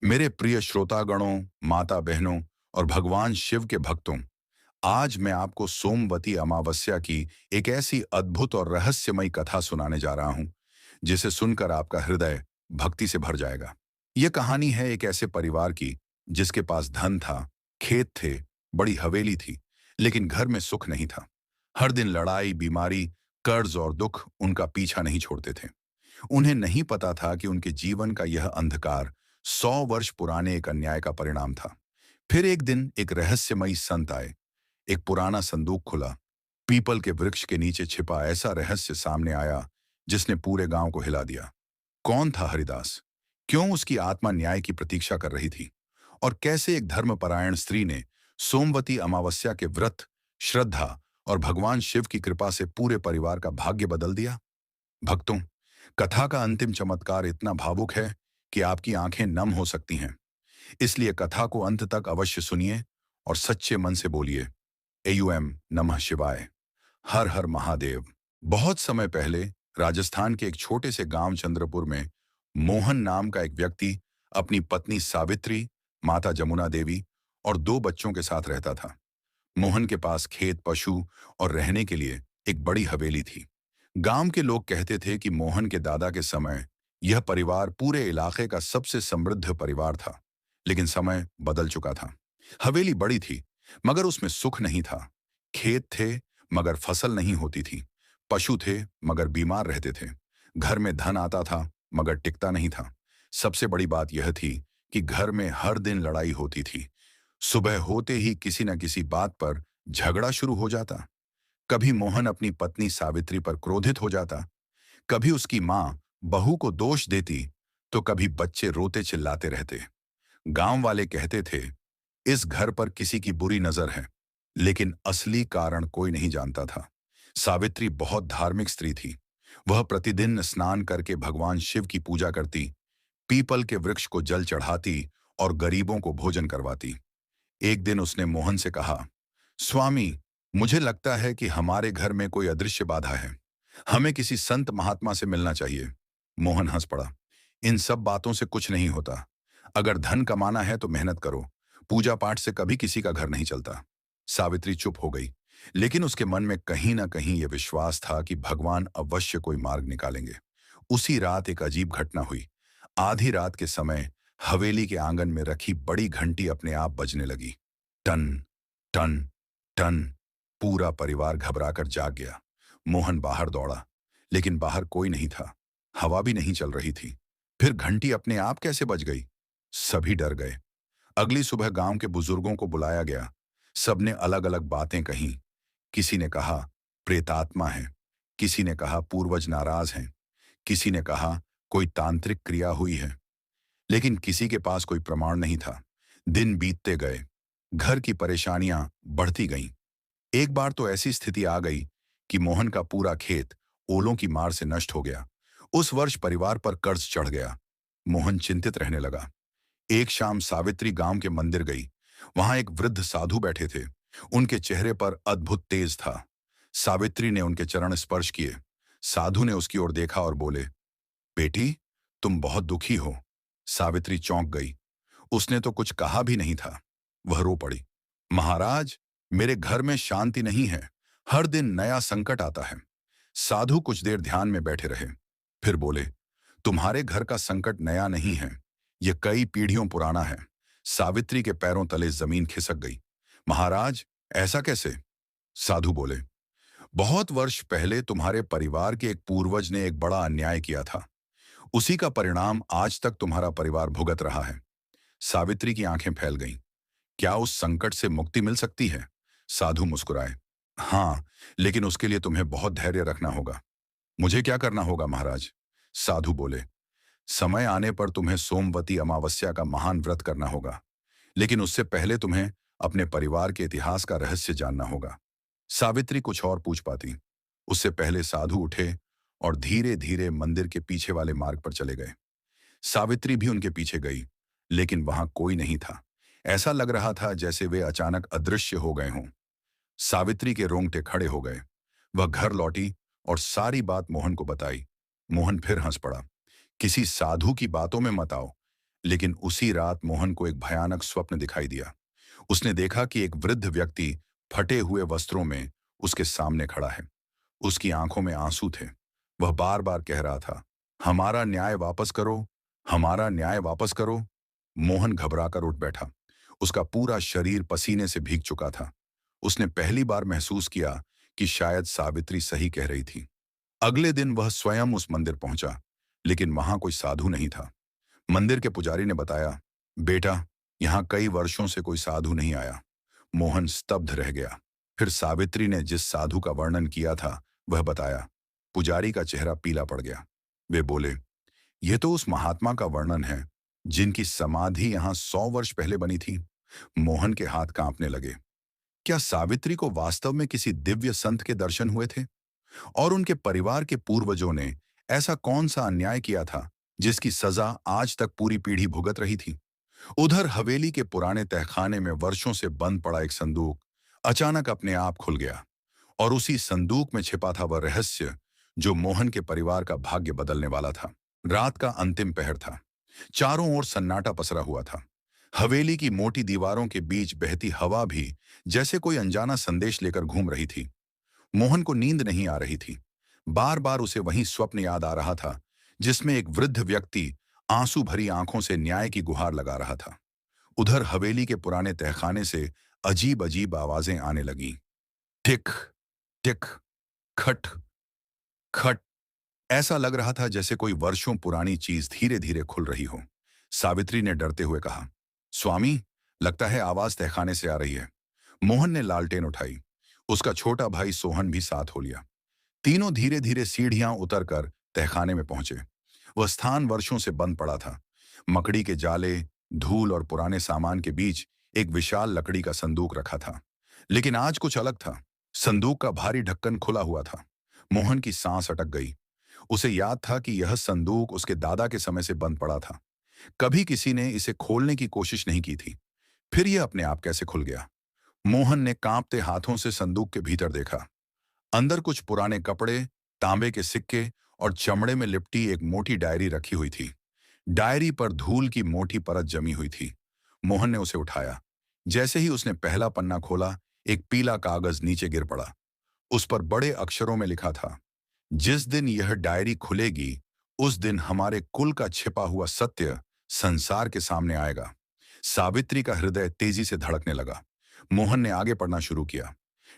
मेरे प्रिय श्रोतागणों, माता बहनों और भगवान शिव के भक्तों, आज मैं आपको सोमवती अमावस्या की एक ऐसी अद्भुत और रहस्यमयी कथा सुनाने जा रहा हूं, जिसे सुनकर आपका हृदय भक्ति से भर जाएगा। यह कहानी है एक ऐसे परिवार की जिसके पास धन था, खेत थे, बड़ी हवेली थी, लेकिन घर में सुख नहीं था। हर दिन लड़ाई, बीमारी, कर्ज और दुख उनका पीछा नहीं छोड़ते थे। उन्हें नहीं पता था कि उनके जीवन का यह अंधकार 100 वर्ष पुराने एक अन्याय का परिणाम था। फिर एक दिन एक रहस्यमयी संत आए। एक पुराना संदूक खुला। पीपल के वृक्ष के नीचे छिपा ऐसा रहस्य सामने आया जिसने पूरे गांव को हिला दिया। कौन था हरिदास? क्यों उसकी आत्मा न्याय की प्रतीक्षा कर रही थी? और कैसे एक धर्मपरायण स्त्री ने सोमवती अमावस्या के व्रत, श्रद्धा और भगवान शिव की कृपा से पूरे परिवार का भाग्य बदल दिया? भक्तों, कथा का अंतिम चमत्कार इतना भावुक है कि आपकी आंखें नम हो सकती हैं। इसलिए कथा को अंत तक अवश्य सुनिए और सच्चे मन से बोलिए, एयूएम नमः शिवाय, हर हर महादेव। बहुत समय पहले राजस्थान के एक छोटे से गांव चंद्रपुर में मोहन नाम का एक व्यक्ति अपनी पत्नी सावित्री, माता जमुना देवी और दो बच्चों के साथ रहता था। मोहन के पास खेत, पशु और रहने के लिए एक बड़ी हवेली थी। गांव के लोग कहते थे कि मोहन के दादा के समय यह परिवार पूरे इलाके का सबसे समृद्ध परिवार था। लेकिन समय बदल चुका था। हवेली बड़ी थी, मगर उसमें सुख नहीं था। खेत थे, मगर फसल नहीं होती थी। पशु थे, मगर बीमार रहते थे। घर में धन आता था, मगर टिकता नहीं था। सबसे बड़ी बात यह थी कि घर में हर दिन लड़ाई होती थी। सुबह होते ही किसी न किसी बात पर झगड़ा शुरू हो जाता। कभी मोहन अपनी पत्नी सावित्री पर क्रोधित हो जाता, कभी उसकी मां बहू को दोष देती, तो कभी बच्चे रोते चिल्लाते रहते। गांव वाले कहते थे, इस घर पर किसी की बुरी नजर है, लेकिन असली कारण कोई नहीं जानता था। सावित्री बहुत धार्मिक स्त्री थी। वह प्रतिदिन स्नान करके भगवान शिव की पूजा करती, पीपल के वृक्ष को जल चढ़ाती और गरीबों को भोजन करवाती। एक दिन उसने मोहन से कहा, स्वामी, मुझे लगता है कि हमारे घर में कोई अदृश्य बाधा है। हमें किसी संत महात्मा से मिलना चाहिए। मोहन हंस पड़ा। इन सब बातों से कुछ नहीं होता। अगर धन कमाना है तो मेहनत करो। पूजा पाठ से कभी किसी का घर नहीं चलता। सावित्री चुप हो गई, लेकिन उसके मन में कहीं ना कहीं यह विश्वास था कि भगवान अवश्य कोई मार्ग निकालेंगे। उसी रात एक अजीब घटना हुई। आधी रात के समय हवेली के आंगन में रखी बड़ी घंटी अपने आप बजने लगी। टन टन टन। पूरा परिवार घबराकर जाग गया। मोहन बाहर दौड़ा, लेकिन बाहर कोई नहीं था। हवा भी नहीं चल रही थी। फिर घंटी अपने आप कैसे बज गई? सभी डर गए। अगली सुबह गांव के बुजुर्गों को बुलाया गया। सबने अलग अलग बातें कहीं। किसी ने कहा प्रेतात्मा है, किसी ने कहा पूर्वज नाराज हैं, किसी ने कहा कोई तांत्रिक क्रिया हुई है, लेकिन किसी के पास कोई प्रमाण नहीं था। दिन बीतते गए। घर की परेशानियां बढ़ती गईं। एक बार तो ऐसी स्थिति आ गई कि मोहन का पूरा खेत ओलों की मार से नष्ट हो गया। उस वर्ष परिवार पर कर्ज चढ़ गया। मोहन चिंतित रहने लगा। एक शाम सावित्री गांव के मंदिर गई। वहां एक वृद्ध साधु बैठे थे। उनके चेहरे पर अद्भुत तेज था। सावित्री ने उनके चरण स्पर्श किए। साधु ने उसकी ओर देखा और बोले, बेटी, तुम बहुत दुखी हो। सावित्री चौंक गई। उसने तो कुछ कहा भी नहीं था। वह रो पड़ी। महाराज, मेरे घर में शांति नहीं है। हर दिन नया संकट आता है। साधु कुछ देर ध्यान में बैठे रहे, फिर बोले, तुम्हारे घर का संकट नया नहीं है, यह कई पीढ़ियों पुराना है। सावित्री के पैरों तले जमीन खिसक गई। महाराज, ऐसा कैसे? साधु बोले, बहुत वर्ष पहले तुम्हारे परिवार के एक पूर्वज ने एक बड़ा अन्याय किया था। उसी का परिणाम आज तक तुम्हारा परिवार भुगत रहा है। सावित्री की आंखें फैल गईं। क्या उस संकट से मुक्ति मिल सकती है? साधु मुस्कुराए। हाँ, लेकिन उसके लिए तुम्हें बहुत धैर्य रखना होगा। मुझे क्या करना होगा महाराज? साधु बोले, समय आने पर तुम्हें सोमवती अमावस्या का महान व्रत करना होगा, लेकिन उससे पहले तुम्हें अपने परिवार के इतिहास का रहस्य जानना होगा। सावित्री कुछ और पूछ पाती, उससे पहले साधु उठे और धीरे धीरे मंदिर के पीछे वाले मार्ग पर चले गए। सावित्री भी उनके पीछे गई, लेकिन वहां कोई नहीं था। ऐसा लग रहा था जैसे वे अचानक अदृश्य हो गए हों। सावित्री के रोंगटे खड़े हो गए। वह घर लौटी और सारी बात मोहन को बताई। मोहन फिर हंस पड़ा। किसी साधु की बातों में मत आओ। लेकिन उसी रात मोहन को एक भयानक स्वप्न दिखाई दिया। उसने देखा कि एक वृद्ध व्यक्ति फटे हुए वस्त्रों में उसके सामने खड़ा है। उसकी आंखों में आंसू थे। वह बार बार कह रहा था, हमारा न्याय वापस करो, हमारा न्याय वापस करो। मोहन घबराकर उठ बैठा। उसका पूरा शरीर पसीने से भीग चुका था। उसने पहली बार महसूस किया कि शायद सावित्री सही कह रही थी। अगले दिन वह स्वयं उस मंदिर पहुंचा, लेकिन वहां कोई साधु नहीं था। मंदिर के पुजारी ने बताया, बेटा, यहां कई वर्षों से कोई साधु नहीं आया। मोहन स्तब्ध रह गया। फिर सावित्री ने जिस साधु का वर्णन किया था वह बताया। पुजारी का चेहरा पीला पड़ गया। वे बोले, यह तो उस महात्मा का वर्णन है जिनकी समाधि यहां 100 वर्ष पहले बनी थी। मोहन के हाथ कांपने लगे। क्या सावित्री को वास्तव में किसी दिव्य संत के दर्शन हुए थे? और उनके परिवार के पूर्वजों ने ऐसा कौन सा अन्याय किया था जिसकी सजा आज तक पूरी पीढ़ी भुगत रही थी? उधर हवेली के पुराने तहखाने में वर्षों से बंद पड़ा एक संदूक अचानक अपने आप खुल गया, और उसी संदूक में छिपा था वह रहस्य जो मोहन के परिवार का भाग्य बदलने वाला था। रात का अंतिम पहर था। चारों ओर सन्नाटा पसरा हुआ था। हवेली की मोटी दीवारों के बीच बहती हवा भी जैसे कोई अनजाना संदेश लेकर घूम रही थी। मोहन को नींद नहीं आ रही थी। बार बार उसे वही स्वप्न याद आ रहा था जिसमें एक वृद्ध व्यक्ति आंसू भरी आंखों से न्याय की गुहार लगा रहा था। उधर हवेली के पुराने तहखाने से अजीब अजीब आवाजें आने लगीं। टिक टिक, खट खट। ऐसा लग रहा था जैसे कोई वर्षों पुरानी चीज धीरे धीरे खुल रही हो। सावित्री ने डरते हुए कहा, स्वामी, लगता है आवाज तहखाने से आ रही है। मोहन ने लालटेन उठाई। उसका छोटा भाई सोहन भी साथ हो लिया। तीनों धीरे धीरे सीढ़ियां उतरकर तहखाने में पहुंचे। वह स्थान वर्षों से बंद पड़ा था। मकड़ी के जाले, धूल और पुराने सामान के बीच एक विशाल लकड़ी का संदूक रखा था। लेकिन आज कुछ अलग था। संदूक का भारी ढक्कन खुला हुआ था। मोहन की सांस अटक गई। उसे याद था कि यह संदूक उसके दादा के समय से बंद पड़ा था। कभी किसी ने इसे खोलने की कोशिश नहीं की थी। फिर यह अपने आप कैसे खुल गया? मोहन ने कांपते हाथों से संदूक के भीतर देखा। अंदर कुछ पुराने कपड़े, तांबे के सिक्के और चमड़े में लिपटी एक मोटी डायरी रखी हुई थी। डायरी पर धूल की मोटी परत जमी हुई थी। मोहन ने उसे उठाया। जैसे ही उसने पहला पन्ना खोला, एक पीला कागज नीचे गिर पड़ा। उस पर बड़े अक्षरों में लिखा था, जिस दिन यह डायरी खुलेगी उस दिन हमारे कुल का छिपा हुआ सत्य संसार के सामने आएगा। सावित्री का हृदय तेजी से धड़कने लगा। मोहन ने आगे पढ़ना शुरू किया।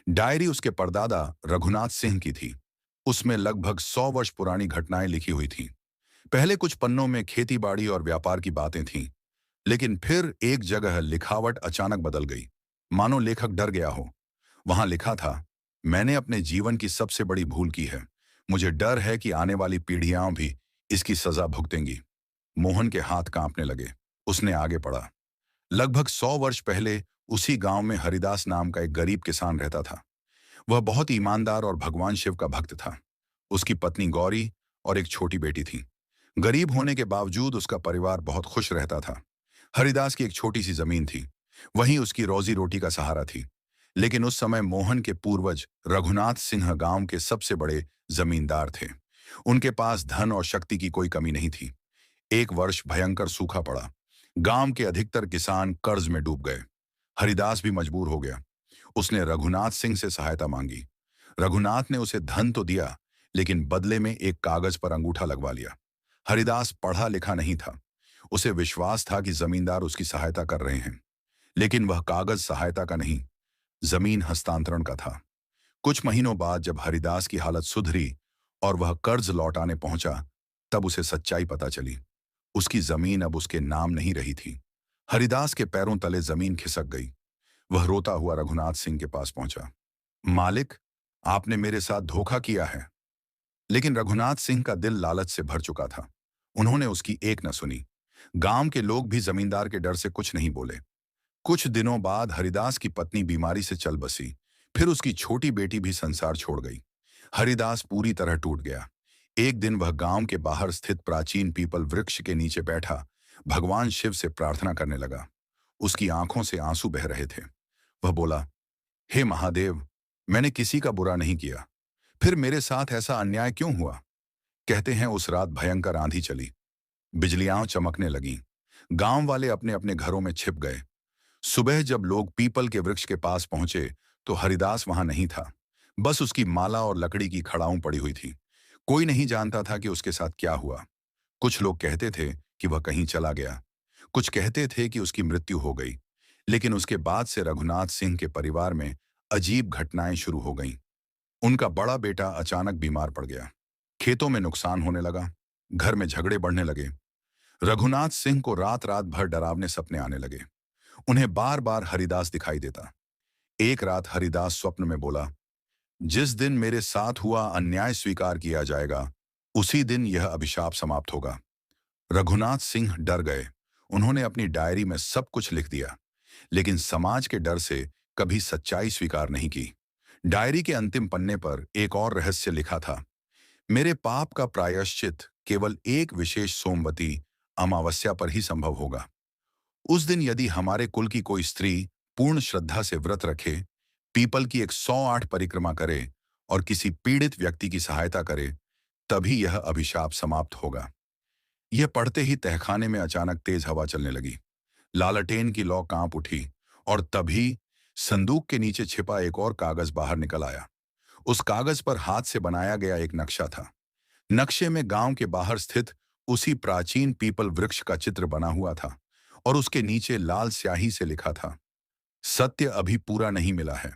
डायरी उसके परदादा रघुनाथ सिंह की थी। उसमें लगभग 100 वर्ष पुरानी घटनाएं लिखी हुई थीं। पहले कुछ पन्नों में खेतीबाड़ी और व्यापार की बातें थीं, लेकिन फिर एक जगह लिखावट अचानक बदल गई, मानो लेखक डर गया हो। वहां लिखा था, मैंने अपने जीवन की सबसे बड़ी भूल की है। मुझे डर है कि आने वाली पीढ़ियां भी इसकी सजा भुगतेंगी। मोहन के हाथ कांपने लगे। उसने आगे पढ़ा। लगभग 100 वर्ष पहले उसी गांव में हरिदास नाम का एक गरीब किसान रहता था। वह बहुत ईमानदार और भगवान शिव का भक्त था। उसकी पत्नी गौरी और एक छोटी बेटी थी। गरीब होने के बावजूद उसका परिवार बहुत खुश रहता था। हरिदास की एक छोटी सी जमीन थी, वहीं उसकी रोजी रोटी का सहारा थी। लेकिन उस समय मोहन के पूर्वज रघुनाथ सिंह गांव के सबसे बड़े जमींदार थे। उनके पास धन और शक्ति की कोई कमी नहीं थी। एक वर्ष भयंकर सूखा पड़ा। गांव के अधिकतर किसान कर्ज में डूब गए। हरिदास भी मजबूर हो गया। उसने रघुनाथ सिंह से सहायता मांगी। रघुनाथ ने उसे धन तो दिया, लेकिन बदले में एक कागज पर अंगूठा लगवा लिया। हरिदास पढ़ा लिखा नहीं था। उसे विश्वास था कि जमींदार उसकी सहायता कर रहे हैं, लेकिन वह कागज सहायता का नहीं, जमीन हस्तांतरण का था। कुछ महीनों बाद जब हरिदास की हालत सुधरी और वह कर्ज लौटाने पहुंचा, तब उसे सच्चाई पता चली। उसकी जमीन अब उसके नाम नहीं रही थी। हरिदास के पैरों तले जमीन खिसक गई। वह रोता हुआ रघुनाथ सिंह के पास पहुंचा। मालिक, आपने मेरे साथ धोखा किया है। लेकिन रघुनाथ सिंह का दिल लालच से भर चुका था। उन्होंने उसकी एक न सुनी। गांव के लोग भी जमींदार के डर से कुछ नहीं बोले। कुछ दिनों बाद हरिदास की पत्नी बीमारी से चल बसी। फिर उसकी छोटी बेटी भी संसार छोड़ गई। हरिदास पूरी तरह टूट गया। एक दिन वह गांव के बाहर स्थित प्राचीन पीपल वृक्ष के नीचे बैठा भगवान शिव से प्रार्थना करने लगा। उसकी आंखों से आंसू बह रहे थे। वह बोला, हे महादेव, मैंने किसी का बुरा नहीं किया, फिर मेरे साथ ऐसा अन्याय क्यों हुआ? कहते हैं उस रात भयंकर आंधी चली। बिजलियां चमकने लगीं। गांव वाले अपने अपने घरों में छिप गए। सुबह जब लोग पीपल के वृक्ष के पास पहुंचे तो हरिदास वहां नहीं था। बस उसकी माला और लकड़ी की खड़ाऊं पड़ी हुई थी। कोई नहीं जानता था कि उसके साथ क्या हुआ। कुछ लोग कहते थे कि वह कहीं चला गया, कुछ कहते थे कि उसकी मृत्यु हो गई। लेकिन उसके बाद से रघुनाथ सिंह के परिवार में अजीब घटनाएं शुरू हो गईं। उनका बड़ा बेटा अचानक बीमार पड़ गया, खेतों में नुकसान होने लगा, घर में झगड़े बढ़ने लगे। रघुनाथ सिंह को रात रात भर डरावने सपने आने लगे। उन्हें बार बार हरिदास दिखाई देता। एक रात हरिदास स्वप्न में बोला, जिस दिन मेरे साथ हुआ अन्याय स्वीकार किया जाएगा, उसी दिन यह अभिशाप समाप्त होगा। रघुनाथ सिंह डर गए। उन्होंने अपनी डायरी में सब कुछ लिख दिया, लेकिन समाज के डर से कभी सच्चाई स्वीकार नहीं की। डायरी के अंतिम पन्ने पर एक और रहस्य लिखा था, मेरे पाप का प्रायश्चित केवल एक विशेष सोमवती अमावस्या पर ही संभव होगा। उस दिन यदि हमारे कुल की कोई स्त्री पूर्ण श्रद्धा से व्रत रखे, पीपल की 108 परिक्रमा करे और किसी पीड़ित व्यक्ति की सहायता करे, तभी यह अभिशाप समाप्त होगा। यह पढ़ते ही तहखाने में अचानक तेज हवा चलने लगी। लालटेन की लौ कांप उठी और तभी संदूक के नीचे छिपा एक और कागज बाहर निकल आया। उस कागज पर हाथ से बनाया गया एक नक्शा था। नक्शे में गांव के बाहर स्थित उसी प्राचीन पीपल वृक्ष का चित्र बना हुआ था और उसके नीचे लाल स्याही से लिखा था, सत्य अभी पूरा नहीं मिला है।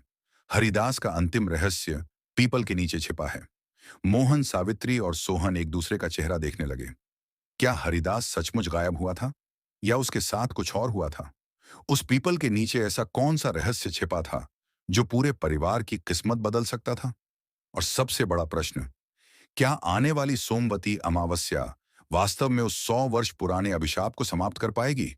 हरिदास का अंतिम रहस्य पीपल के नीचे छिपा है। मोहन, सावित्री और सोहन एक दूसरे का चेहरा देखने लगे। क्या हरिदास सचमुच गायब हुआ था या उसके साथ कुछ और हुआ था? उस पीपल के नीचे ऐसा कौन सा रहस्य छिपा था जो पूरे परिवार की किस्मत बदल सकता था? और सबसे बड़ा प्रश्न, क्या आने वाली सोमवती अमावस्या वास्तव में उस 100 वर्ष पुराने अभिशाप को समाप्त कर पाएगी?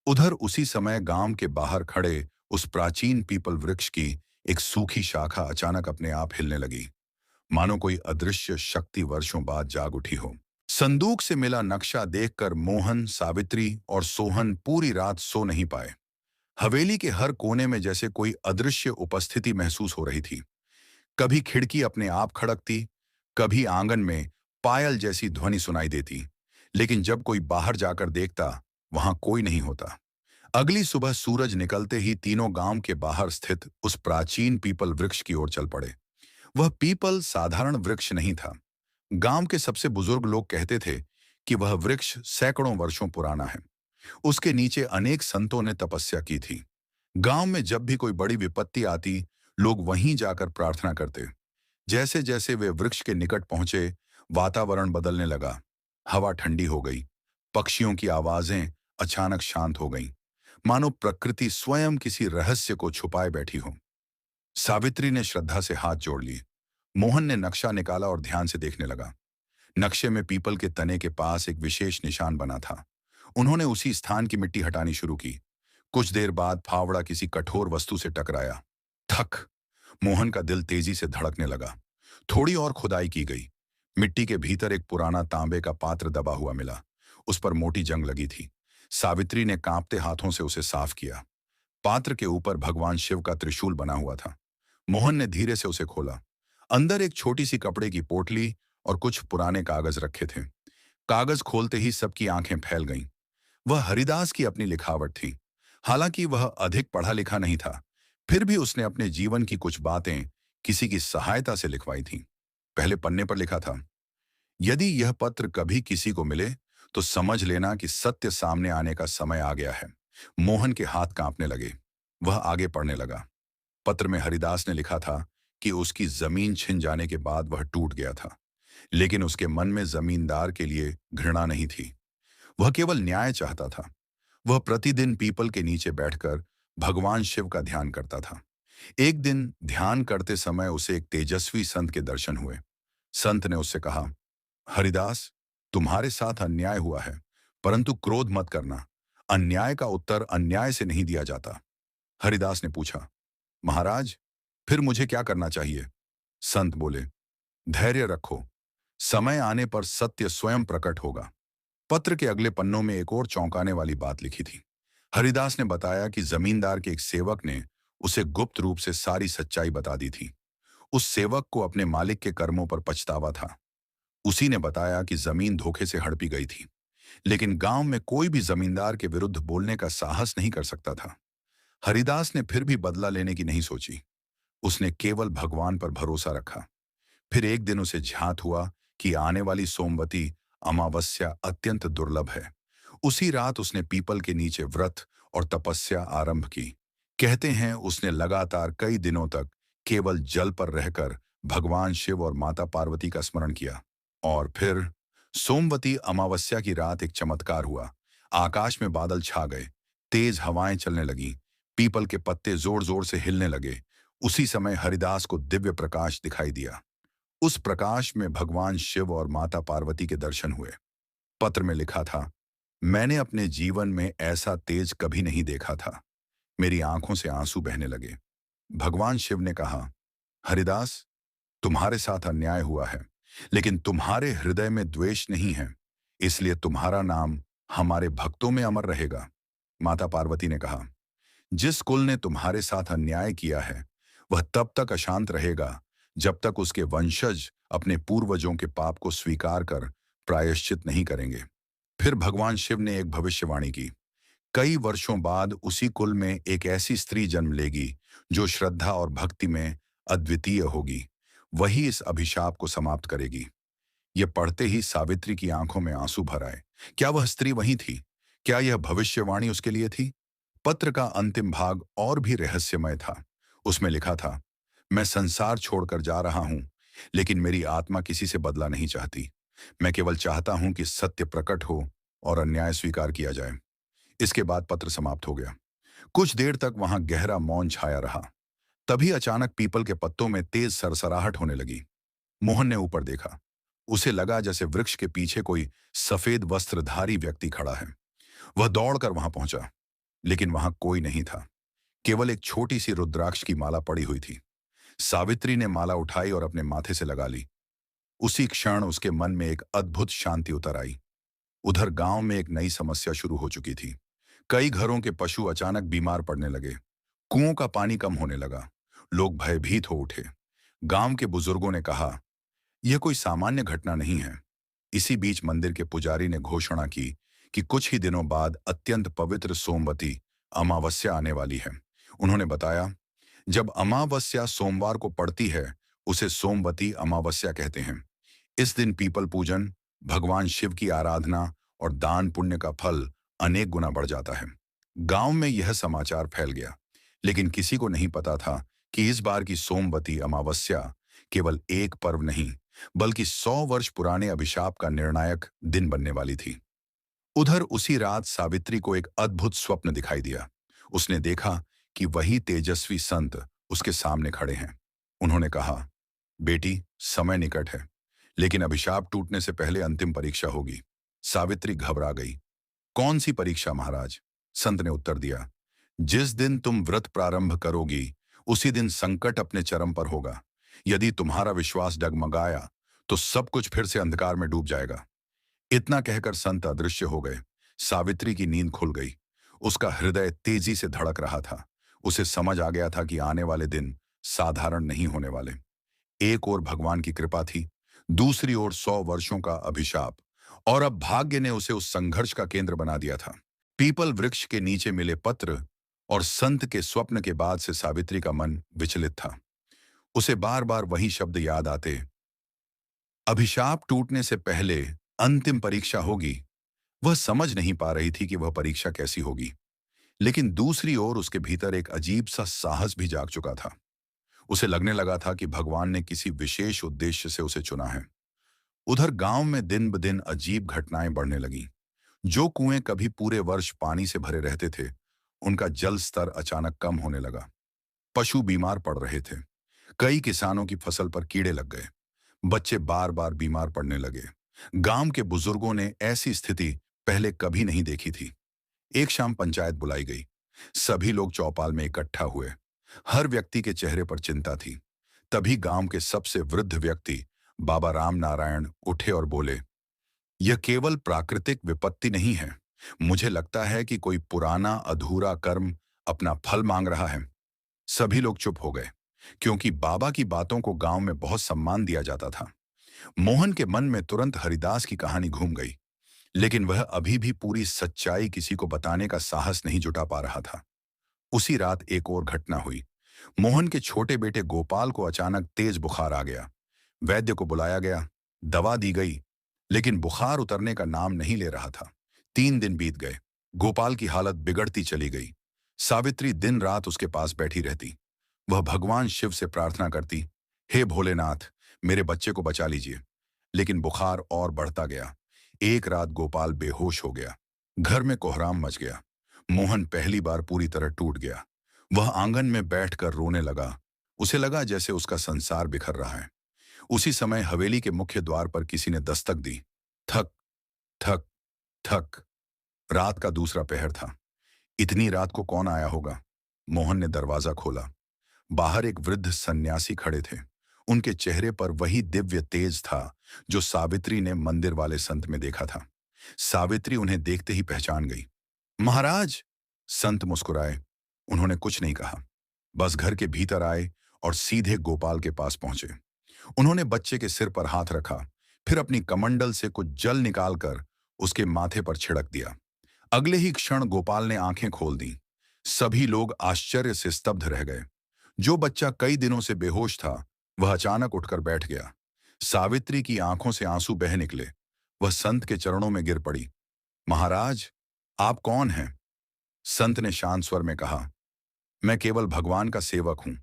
उधर उसी समय गांव के बाहर खड़े उस प्राचीन पीपल वृक्ष की एक सूखी शाखा अचानक अपने आप हिलने लगी, मानो कोई अदृश्य शक्ति वर्षों बाद जाग उठी हो। संदूक से मिला नक्शा देखकर मोहन, सावित्री और सोहन पूरी रात सो नहीं पाए। हवेली के हर कोने में जैसे कोई अदृश्य उपस्थिति महसूस हो रही थी। कभी खिड़की अपने आप खड़कती, कभी आंगन में पायल जैसी ध्वनि सुनाई देती, लेकिन जब कोई बाहर जाकर देखता, वहां कोई नहीं होता। अगली सुबह सूरज निकलते ही तीनों गांव के बाहर स्थित उस प्राचीन पीपल वृक्ष की ओर चल पड़े। वह पीपल साधारण वृक्ष नहीं था। गांव के सबसे बुजुर्ग लोग कहते थे कि वह वृक्ष सैकड़ों वर्षों पुराना है। उसके नीचे अनेक संतों ने तपस्या की थी। गांव में जब भी कोई बड़ी विपत्ति आती, लोग वहीं जाकर प्रार्थना करते। जैसे जैसे वे वृक्ष के निकट पहुंचे, वातावरण बदलने लगा। हवा ठंडी हो गई, पक्षियों की आवाजें अचानक शांत हो गईं, मानो प्रकृति स्वयं किसी रहस्य को छुपाए बैठी हो। सावित्री ने श्रद्धा से हाथ जोड़ लिए। मोहन ने नक्शा निकाला और ध्यान से देखने लगा। नक्शे में पीपल के तने के पास एक विशेष निशान बना था। उन्होंने उसी स्थान की मिट्टी हटानी शुरू की। कुछ देर बाद फावड़ा किसी कठोर वस्तु से टकराया। ठक! मोहन का दिल तेजी से धड़कने लगा। थोड़ी और खुदाई की गई। मिट्टी के भीतर एक पुराना तांबे का पात्र दबा हुआ मिला। उस पर मोटी जंग लगी थी। सावित्री ने कांपते हाथों से उसे साफ किया। पात्र के ऊपर भगवान शिव का त्रिशूल बना हुआ था। मोहन ने धीरे से उसे खोला। अंदर एक छोटी सी कपड़े की पोटली और कुछ पुराने कागज रखे थे। कागज खोलते ही सबकी आंखें फैल गईं। वह हरिदास की अपनी लिखावट थी। हालांकि वह अधिक पढ़ा लिखा नहीं था, फिर भी उसने अपने जीवन की कुछ बातें किसी की सहायता से लिखवाई थीं। पहले पन्ने पर लिखा था, यदि यह पत्र कभी किसी को मिले तो समझ लेना कि सत्य सामने आने का समय आ गया है। मोहन के हाथ कांपने लगे। वह आगे पढ़ने लगा। पत्र में हरिदास ने लिखा था कि उसकी जमीन छिन जाने के बाद वह टूट गया था, लेकिन उसके मन में जमींदार के लिए घृणा नहीं थी। वह केवल न्याय चाहता था। वह प्रतिदिन पीपल के नीचे बैठकर भगवान शिव का ध्यान करता था। एक दिन ध्यान करते समय उसे एक तेजस्वी संत के दर्शन हुए। संत ने उससे कहा, हरिदास, तुम्हारे साथ अन्याय हुआ है, परंतु क्रोध मत करना। अन्याय का उत्तर अन्याय से नहीं दिया जाता। हरिदास ने पूछा, महाराज, फिर मुझे क्या करना चाहिए? संत बोले, धैर्य रखो, समय आने पर सत्य स्वयं प्रकट होगा। पत्र के अगले पन्नों में एक और चौंकाने वाली बात लिखी थी। हरिदास ने बताया कि जमींदार के एक सेवक ने उसे गुप्त रूप से सारी सच्चाई बता दी थी। उस सेवक को अपने मालिक के कर्मों पर पछतावा था। उसी ने बताया कि जमीन धोखे से हड़पी गई थी। लेकिन गांव में कोई भी जमींदार के विरुद्ध बोलने का साहस नहीं कर सकता था। हरिदास ने फिर भी बदला लेने की नहीं सोची। उसने केवल भगवान पर भरोसा रखा। फिर एक दिन उसे ध्यात हुआ कि आने वाली सोमवती अमावस्या अत्यंत दुर्लभ है। उसी रात उसने पीपल के नीचे व्रत और तपस्या आरंभ की। कहते हैं उसने लगातार कई दिनों तक केवल जल पर रहकर भगवान शिव और माता पार्वती का स्मरण किया। और फिर सोमवती अमावस्या की रात एक चमत्कार हुआ। आकाश में बादल छा गए, तेज हवाएं चलने लगीं, पीपल के पत्ते जोर जोर से हिलने लगे। उसी समय हरिदास को दिव्य प्रकाश दिखाई दिया। उस प्रकाश में भगवान शिव और माता पार्वती के दर्शन हुए। पत्र में लिखा था, मैंने अपने जीवन में ऐसा तेज कभी नहीं देखा था। मेरी आंखों से आंसू बहने लगे। भगवान शिव ने कहा, हरिदास, तुम्हारे साथ अन्याय हुआ है, लेकिन तुम्हारे हृदय में द्वेष नहीं है, इसलिए तुम्हारा नाम हमारे भक्तों में अमर रहेगा। माता पार्वती ने कहा, जिस कुल ने तुम्हारे साथ अन्याय किया है वह तब तक अशांत रहेगा जब तक उसके वंशज अपने पूर्वजों के पाप को स्वीकार कर प्रायश्चित नहीं करेंगे। फिर भगवान शिव ने एक भविष्यवाणी की। कई वर्षों बाद उसी कुल में एक ऐसी स्त्री जन्म लेगी जो श्रद्धा और भक्ति में अद्वितीय होगी। वही इस अभिशाप को समाप्त करेगी। ये पढ़ते ही सावित्री की आंखों में आंसू भर आए। क्या वह स्त्री वही थी? क्या यह भविष्यवाणी उसके लिए थी? पत्र का अंतिम भाग और भी रहस्यमय था। उसमें लिखा था, मैं संसार छोड़कर जा रहा हूं, लेकिन मेरी आत्मा किसी से बदला नहीं चाहती। मैं केवल चाहता हूं कि सत्य प्रकट हो और अन्याय स्वीकार किया जाए। इसके बाद पत्र समाप्त हो गया। कुछ देर तक वहां गहरा मौन छाया रहा। तभी अचानक पीपल के पत्तों में तेज सरसराहट होने लगी। मोहन ने ऊपर देखा। उसे लगा जैसे वृक्ष के पीछे कोई सफेद वस्त्रधारी व्यक्ति खड़ा है। वह दौड़कर वहां पहुंचा, लेकिन वहां कोई नहीं था। केवल एक छोटी सी रुद्राक्ष की माला पड़ी हुई थी। सावित्री ने माला उठाई और अपने माथे से लगा ली। उसी क्षण उसके मन में एक अद्भुत शांति उतर आई। उधर गांव में एक नई समस्या शुरू हो चुकी थी। कई घरों के पशु अचानक बीमार पड़ने लगे। कुओं का पानी कम होने लगा। लोग भयभीत हो उठे। गांव के बुजुर्गों ने कहा, यह कोई सामान्य घटना नहीं है। इसी बीच मंदिर के पुजारी ने घोषणा की कि कुछ ही दिनों बाद अत्यंत पवित्र सोमवती अमावस्या आने वाली है। उन्होंने बताया, जब अमावस्या सोमवार को पड़ती है उसे सोमवती अमावस्या कहते हैं। इस दिन पीपल पूजन, भगवान शिव की आराधना और दान पुण्य का फल अनेक गुना बढ़ जाता है। गांव में यह समाचार फैल गया, लेकिन किसी को नहीं पता था कि इस बार की सोमवती अमावस्या केवल एक पर्व नहीं, बल्कि 100 वर्ष पुराने अभिशाप का निर्णायक दिन बनने वाली थी। उधर उसी रात सावित्री को एक अद्भुत स्वप्न दिखाई दिया। उसने देखा कि वही तेजस्वी संत उसके सामने खड़े हैं। उन्होंने कहा, बेटी, समय निकट है, लेकिन अभिशाप टूटने से पहले अंतिम परीक्षा होगी। सावित्री घबरा गई। कौन सी परीक्षा महाराज? संत ने उत्तर दिया, जिस दिन तुम व्रत प्रारंभ करोगी उसी दिन संकट अपने चरम पर होगा। यदि तुम्हारा विश्वास डगमगाया तो सब कुछ फिर से अंधकार में डूब जाएगा। इतना कहकर संत अदृश्य हो गए। सावित्री की नींद खुल गई। उसका हृदय तेजी से धड़क रहा था। उसे समझ आ गया था कि आने वाले दिन साधारण नहीं होने वाले। एक ओर भगवान की कृपा थी, दूसरी ओर 100 वर्षों का अभिशाप, और अब भाग्य ने उसे उस संघर्ष का केंद्र बना दिया था। पीपल वृक्ष के नीचे मिले पत्र और संत के स्वप्न के बाद से सावित्री का मन विचलित था। उसे बार बार वही शब्द याद आते, अभिशाप टूटने से पहले अंतिम परीक्षा होगी। वह समझ नहीं पा रही थी कि वह परीक्षा कैसी होगी, लेकिन दूसरी ओर उसके भीतर एक अजीब सा साहस भी जाग चुका था। उसे लगने लगा था कि भगवान ने किसी विशेष उद्देश्य से उसे चुना है। उधर गांव में दिन ब दिन अजीब घटनाएं बढ़ने लगीं। जो कुएं कभी पूरे वर्ष पानी से भरे रहते थे, उनका जल स्तर अचानक कम होने लगा। पशु बीमार पड़ रहे थे। कई किसानों की फसल पर कीड़े लग गए। बच्चे बार बार बीमार पड़ने लगे। गांव के बुजुर्गों ने ऐसी स्थिति पहले कभी नहीं देखी थी। एक शाम पंचायत बुलाई गई। सभी लोग चौपाल में इकट्ठा हुए। हर व्यक्ति के चेहरे पर चिंता थी। तभी गांव के सबसे वृद्ध व्यक्ति बाबा राम नारायण उठे और बोले, यह केवल प्राकृतिक विपत्ति नहीं है। मुझे लगता है कि कोई पुराना अधूरा कर्म अपना फल मांग रहा है। सभी लोग चुप हो गए, क्योंकि बाबा की बातों को गांव में बहुत सम्मान दिया जाता था। मोहन के मन में तुरंत हरिदास की कहानी घूम गई। लेकिन वह अभी भी पूरी सच्चाई किसी को बताने का साहस नहीं जुटा पा रहा था। उसी रात एक और घटना हुई। मोहन के छोटे बेटे गोपाल को अचानक तेज बुखार आ गया। वैद्य को बुलाया गया, दवा दी गई, लेकिन बुखार उतरने का नाम नहीं ले रहा था। 3 दिन बीत गए। गोपाल की हालत बिगड़ती चली गई। सावित्री दिन रात उसके पास बैठी रहती। वह भगवान शिव से प्रार्थना करती, हे भोलेनाथ, मेरे बच्चे को बचा लीजिए। लेकिन बुखार और बढ़ता गया। एक रात गोपाल बेहोश हो गया। घर में कोहराम मच गया। मोहन पहली बार पूरी तरह टूट गया। वह आंगन में बैठकर रोने लगा। उसे लगा जैसे उसका संसार बिखर रहा है। उसी समय हवेली के मुख्य द्वार पर किसी ने दस्तक दी। थक थक थक। रात का दूसरा पहर था। इतनी रात को कौन आया होगा? मोहन ने दरवाजा खोला। बाहर एक वृद्ध सन्यासी खड़े थे। उनके चेहरे पर वही दिव्य तेज था जो सावित्री ने मंदिर वाले संत में देखा था। सावित्री उन्हें देखते ही पहचान गई। महाराज! संत मुस्कुराए। उन्होंने कुछ नहीं कहा, बस घर के भीतर आए और सीधे गोपाल के पास पहुंचे। उन्होंने बच्चे के सिर पर हाथ रखा, फिर अपनी कमंडल से कुछ जल निकालकर उसके माथे पर छिड़क दिया। अगले ही क्षण गोपाल ने आंखें खोल दी। सभी लोग आश्चर्य से स्तब्ध रह गए। जो बच्चा कई दिनों से बेहोश था, वह अचानक उठकर बैठ गया। सावित्री की आंखों से आंसू बह निकले। वह संत के चरणों में गिर पड़ी। महाराज, आप कौन हैं? संत ने शांत स्वर में कहा, मैं केवल भगवान का सेवक हूं।